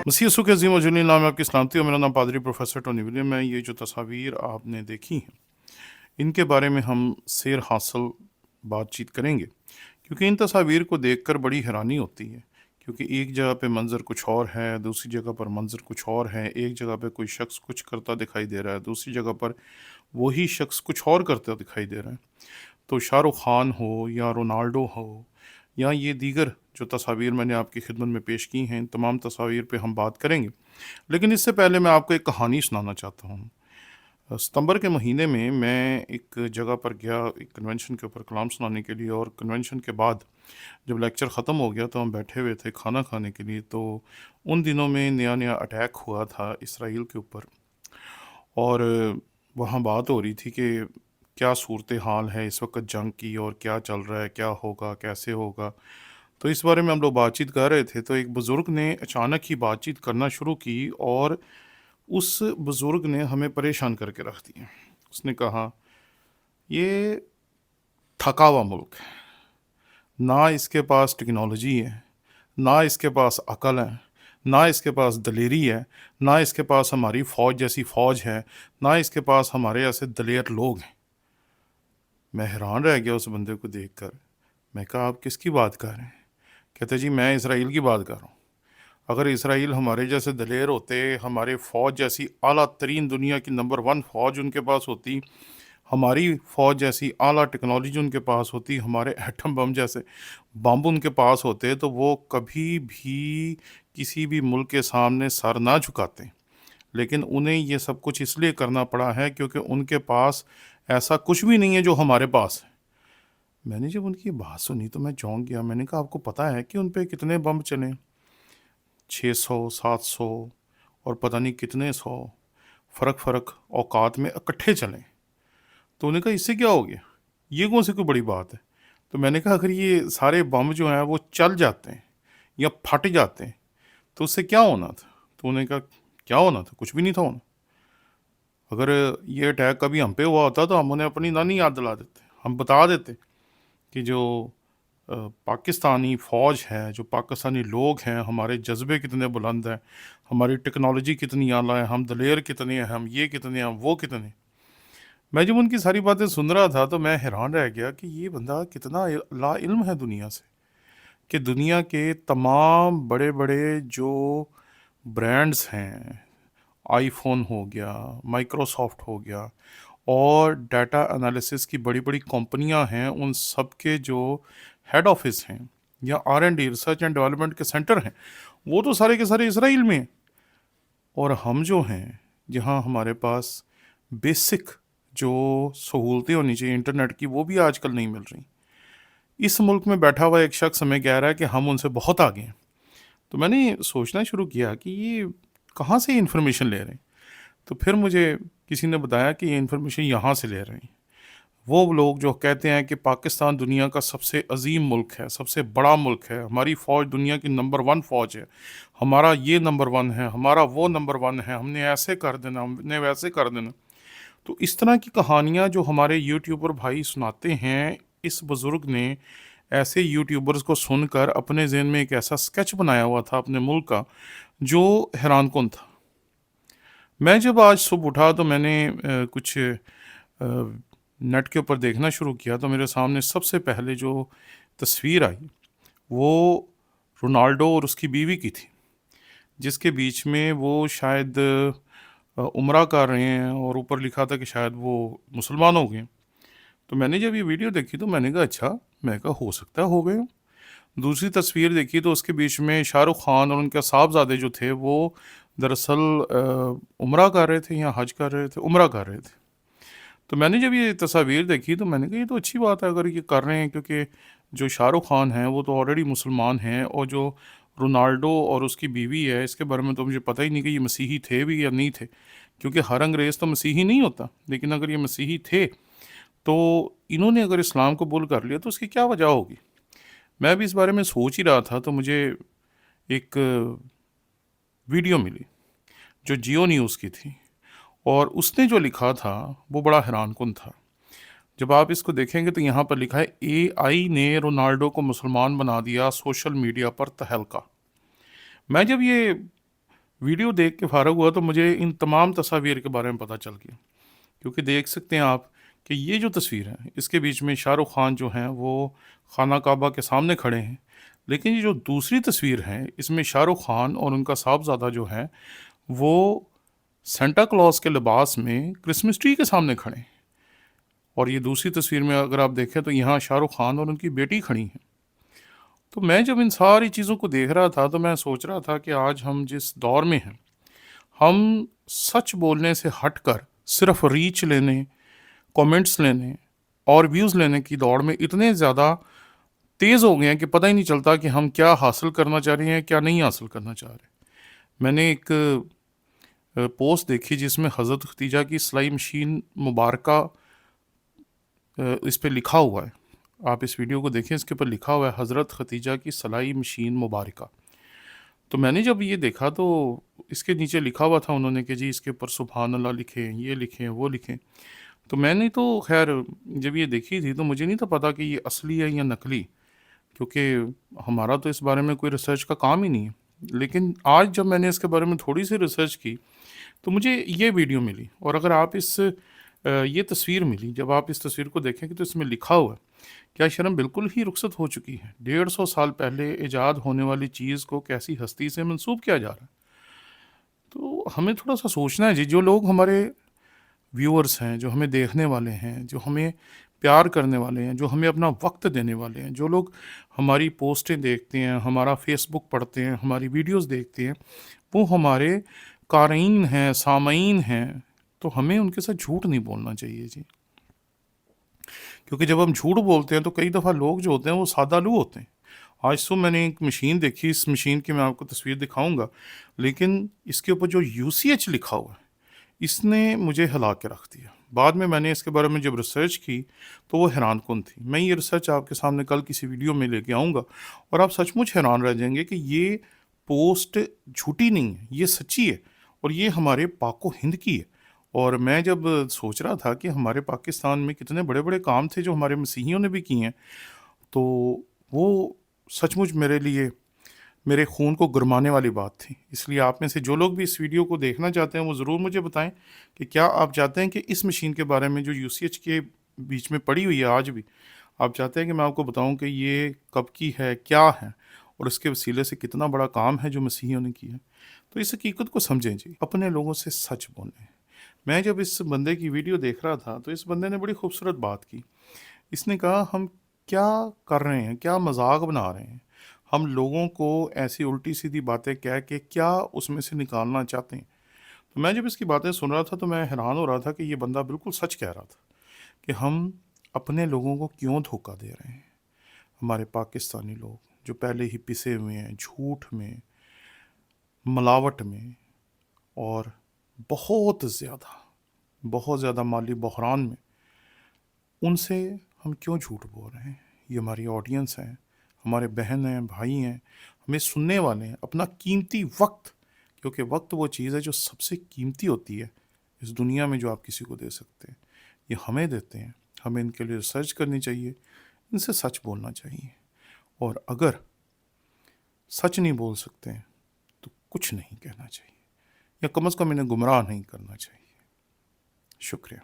मसीह यसू के अज़ीम और जलील नाम में आपकी सलामती और मेरा नाम पादरी प्रोफेसर टोनी विलियम है। ये जो तस्वीर आपने देखी हैं, इनके बारे में हम सैर हासिल बातचीत करेंगे, क्योंकि इन तस्वीर को देखकर बड़ी हैरानी होती है। क्योंकि एक जगह पे मंज़र कुछ और है, दूसरी जगह पर मंज़र कुछ और है। एक जगह पे कोई शख्स कुछ करता दिखाई दे रहा है, दूसरी जगह पर वही शख्स कुछ और करता दिखाई दे रहा है। तो शाहरुख खान हो या रोनाल्डो हो या ये दीगर जो तस्वीर मैंने आपकी खिदमत में पेश की हैं, इन तमाम तस्वीर पे हम बात करेंगे। लेकिन इससे पहले मैं आपको एक कहानी सुनाना चाहता हूँ। सितंबर के महीने में मैं एक जगह पर गया, एक कन्वेंशन के ऊपर कलाम सुनाने के लिए। और कन्वेंशन के बाद जब लेक्चर ख़त्म हो गया तो हम बैठे हुए थे खाना खाने के लिए। तो उन दिनों में नया नया अटैक हुआ था इसराइल के ऊपर, और वहाँ बात हो रही थी कि क्या सूरत हाल है इस वक्त जंग की, और क्या चल रहा है, क्या होगा, कैसे होगा। तो इस बारे में हम लोग बातचीत कर रहे थे, तो एक बुज़ुर्ग ने अचानक ही बातचीत करना शुरू की, और उस बुज़ुर्ग ने हमें परेशान करके रख दिया। उसने कहा, ये थका हुआ मुल्क है, ना इसके पास टेक्नोलॉजी है, ना इसके पास अकल है, ना इसके पास दलेरी है, ना इसके पास हमारी फ़ौज जैसी फ़ौज है, ना इसके पास हमारे ऐसे दलेर लोग हैं। मैं हैरान रह गया उस बंदे को देखकर। मैं कहा, आप किसकी बात कर रहे हैं? कहते, जी मैं इसराइल की बात कर रहा हूँ। अगर इसराइल हमारे जैसे दलेर होते, हमारे फ़ौज जैसी आला तरीन दुनिया की नंबर 1 फ़ौज उनके पास होती, हमारी फ़ौज जैसी आला टेक्नोलॉजी उनके पास होती, हमारे एटम बम जैसे बम उनके पास होते, तो वो कभी भी किसी भी मुल्क के सामने सर ना झुकाते। लेकिन उन्हें ये सब कुछ इसलिए करना पड़ा है क्योंकि उनके पास ऐसा कुछ भी नहीं है जो हमारे पास है। मैंने जब उनकी बात सुनी तो मैं चौंक गया। मैंने कहा, आपको पता है कि उन पे कितने बम चले? 600, 700 और पता नहीं कितने 100 फ़र्क औकात में इकट्ठे चलें। तो उन्होंने कहा, इससे क्या हो गया, ये कौन सी कोई बड़ी बात है? तो मैंने कहा, अगर ये सारे बम जो हैं वो चल जाते हैं या फट जाते हैं तो उससे क्या होना था? तो उन्होंने कहा, क्या होना था? कुछ भी नहीं था होना। अगर ये अटैक कभी हम पे हुआ होता तो हम उन्हें अपनी नानी याद दिला देते, हम बता देते कि जो पाकिस्तानी फ़ौज है, जो पाकिस्तानी लोग हैं, हमारे जज्बे कितने बुलंद हैं, हमारी टेक्नोलॉजी कितनी आला है, हम दलेर कितने हैं, हम ये कितने हैं, हम वो कितने। मैं जब उनकी सारी बातें सुन रहा था तो मैं हैरान रह गया कि ये बंदा कितना लाइल्म है दुनिया से, कि दुनिया के तमाम बड़े बड़े जो ब्रांड्स हैं, आईफोन हो गया, माइक्रोसॉफ्ट हो गया, और डाटा एनालिसिस की बड़ी बड़ी कंपनियां हैं, उन सब के जो हेड ऑफिस हैं या R&D रिसर्च एंड डेवलपमेंट के सेंटर हैं, वो तो सारे के सारे इसराइल में हैं। और हम जो हैं, जहाँ हमारे पास बेसिक जो सहूलतें होनी चाहिए इंटरनेट की, वो भी आजकल नहीं मिल रही। इस मुल्क में बैठा हुआ एक शख्स हमें कह रहा है कि हम उनसे बहुत आगे हैं। तो मैंने सोचना शुरू किया कि ये कहाँ से इन्फॉर्मेशन ले रहे हैं। तो फिर मुझे किसी ने बताया कि ये इन्फॉर्मेशन यहाँ से ले रहे हैं वो लोग जो कहते हैं कि पाकिस्तान दुनिया का सबसे अजीम मुल्क है, सबसे बड़ा मुल्क है, हमारी फ़ौज दुनिया की नंबर 1 फ़ौज है, हमारा ये नंबर 1 है, हमारा वो नंबर 1 है, हमने ऐसे कर देना, हमने वैसे कर देना। तो इस तरह की कहानियाँ जो हमारे यूट्यूबर भाई सुनाते हैं, इस बुज़ुर्ग ने ऐसे यूट्यूबर्स को सुनकर अपने ज़हन में एक ऐसा स्केच बनाया हुआ था अपने मुल्क का, जो हैरानकुन था। मैं जब आज सुबह उठा तो मैंने कुछ नेट के ऊपर देखना शुरू किया, तो मेरे सामने सबसे पहले जो तस्वीर आई वो रोनाल्डो और उसकी बीवी की थी, जिसके बीच में वो शायद उम्रा कर रहे हैं, और ऊपर लिखा था कि शायद वो मुसलमान हो गए। तो मैंने जब ये वीडियो देखी तो मैंने कहा, अच्छा, मैं कहा हो सकता है हो गए हों। दूसरी तस्वीर देखी तो उसके बीच में शाहरुख खान और उनके साहबजादे जो थे वो दरअसल उम्रा कर रहे थे या हज कर रहे थे, उम्रा कर रहे थे। तो मैंने जब ये तस्वीर देखी तो मैंने कहा, ये तो अच्छी बात है अगर ये कर रहे हैं, क्योंकि जो शाहरुख खान हैं वो तो ऑलरेडी मुसलमान हैं, और जो रोनाल्डो और उसकी बीवी है, इसके बारे में तो मुझे पता ही नहीं कि ये मसीही थे भी या नहीं थे, क्योंकि हर अंग्रेज़ तो मसीही नहीं होता। लेकिन अगर ये मसीही थे तो इन्होंने अगर इस्लाम कबूल कर लिया तो उसकी क्या वजह होगी। मैं भी इस बारे में सोच ही रहा था तो मुझे एक वीडियो मिली जो जियो न्यूज़ की थी, और उसने जो लिखा था वो बड़ा हैरानकुन था। जब आप इसको देखेंगे तो यहाँ पर लिखा है, AI ने रोनाल्डो को मुसलमान बना दिया, सोशल मीडिया पर तहलका। मैं जब ये वीडियो देख के फ़ारग हुआ तो मुझे इन तमाम तस्वीर के बारे में पता चल गया, क्योंकि देख सकते हैं आप कि ये जो तस्वीर है इसके बीच में शाहरुख खान जो हैं वो खाना काबा के सामने खड़े हैं, लेकिन ये जो दूसरी तस्वीर है इसमें शाहरुख खान और उनका साहबजादा जो है वो सेंटा क्लॉज के लिबास में क्रिसमस ट्री के सामने खड़े हैं। और ये दूसरी तस्वीर में अगर आप देखें तो यहाँ शाहरुख खान और उनकी बेटी खड़ी हैं। तो मैं जब इन सारी चीज़ों को देख रहा था तो मैं सोच रहा था कि आज हम जिस दौर में हैं, हम सच बोलने से हटकर सिर्फ रीच लेने, कमेंट्स लेने और व्यूज़ लेने की दौड़ में इतने ज़्यादा तेज़ हो गए हैं कि पता ही नहीं चलता कि हम क्या हासिल करना चाह रहे हैं, क्या नहीं हासिल करना चाह रहे। मैंने एक पोस्ट देखी जिसमें हज़रत खदीजा की सिलाई मशीन मुबारका इस पे लिखा हुआ है। आप इस वीडियो को देखें, इसके ऊपर लिखा हुआ है हज़रत खदीजा की सिलाई मशीन मुबारका। तो मैंने जब ये देखा तो इसके नीचे लिखा हुआ था उन्होंने कि जी इसके ऊपर सुभान अल्लाह लिखें, ये लिखें, वो लिखें। तो मैंने तो खैर जब ये देखी थी तो मुझे नहीं था पता कि ये असली है या नकली, क्योंकि हमारा तो इस बारे में कोई रिसर्च का काम ही नहीं है। लेकिन आज जब मैंने इसके बारे में थोड़ी सी रिसर्च की तो मुझे ये वीडियो मिली, और अगर आप ये तस्वीर मिली, जब आप इस तस्वीर को देखेंगे तो इसमें लिखा हुआ है क्या शर्म बिल्कुल ही रुखसत हो चुकी है। 150 साल पहले ईजाद होने वाली चीज़ को कैसी हस्ती से मंसूब किया जा रहा है। तो हमें थोड़ा सा सोचना है जी, जो लोग हमारे व्यूअर्स हैं, जो हमें देखने वाले हैं, जो हमें प्यार करने वाले हैं, जो हमें अपना वक्त देने वाले हैं, जो लोग हमारी पोस्टें देखते हैं, हमारा फेसबुक पढ़ते हैं, हमारी वीडियोस देखते हैं, वो हमारे क़ारीन हैं, सामईन हैं। तो हमें उनके साथ झूठ नहीं बोलना चाहिए जी, क्योंकि जब हम झूठ बोलते हैं तो कई दफ़ा लोग जो होते हैं वो सादालू होते हैं। आज तो मैंने एक मशीन देखी, इस मशीन की मैं आपको तस्वीर दिखाऊंगा, लेकिन इसके ऊपर जो यूसीएच लिखा हुआ है इसने मुझे हिला के रख दिया। बाद में मैंने इसके बारे में जब रिसर्च की तो वो हैरान कुन थी। मैं ये रिसर्च आपके सामने कल किसी वीडियो में लेके आऊँगा और आप सचमुच हैरान रह जाएंगे कि ये पोस्ट झूठी नहीं है, ये सच्ची है और ये हमारे पाको हिंद की है। और मैं जब सोच रहा था कि हमारे पाकिस्तान में कितने बड़े बड़े काम थे जो हमारे मसीहियों ने भी किए हैं, तो वो सचमुच मेरे लिए मेरे खून को गुरमाने वाली बात थी। इसलिए आप में से जो लोग भी इस वीडियो को देखना चाहते हैं वो ज़रूर मुझे बताएं कि क्या आप चाहते हैं कि इस मशीन के बारे में जो यूसीएच के बीच में पड़ी हुई है आज भी, आप चाहते हैं कि मैं आपको बताऊं कि ये कब की है, क्या है और इसके वसीले से कितना बड़ा काम है जो मसीहियों ने किया। तो इस हकीकत को समझें जी, अपने लोगों से सच बोलें। मैं जब इस बंदे की वीडियो देख रहा था तो इस बंदे ने बड़ी खूबसूरत बात की। इसने कहा हम क्या कर रहे हैं, क्या मजाक बना रहे हैं, हम लोगों को ऐसी उल्टी सीधी बातें कह के क्या उसमें से निकालना चाहते हैं। तो मैं जब इसकी बातें सुन रहा था तो मैं हैरान हो रहा था कि ये बंदा बिल्कुल सच कह रहा था कि हम अपने लोगों को क्यों धोखा दे रहे हैं। हमारे पाकिस्तानी लोग जो पहले ही पिसे हुए हैं झूठ में, मिलावट में और बहुत ज़्यादा माली बहरान में, उनसे हम क्यों झूठ बोल रहे हैं। ये हमारी ऑडियंस है, हमारे बहन हैं, भाई हैं, हमें सुनने वाले हैं। अपना कीमती वक्त, क्योंकि वक्त वो चीज़ है जो सबसे कीमती होती है इस दुनिया में जो आप किसी को दे सकते हैं, ये हमें देते हैं। हमें इनके लिए रिसर्च करनी चाहिए, इनसे सच बोलना चाहिए, और अगर सच नहीं बोल सकते हैं तो कुछ नहीं कहना चाहिए, या कम से कम इन्हें गुमराह नहीं करना चाहिए। शुक्रिया।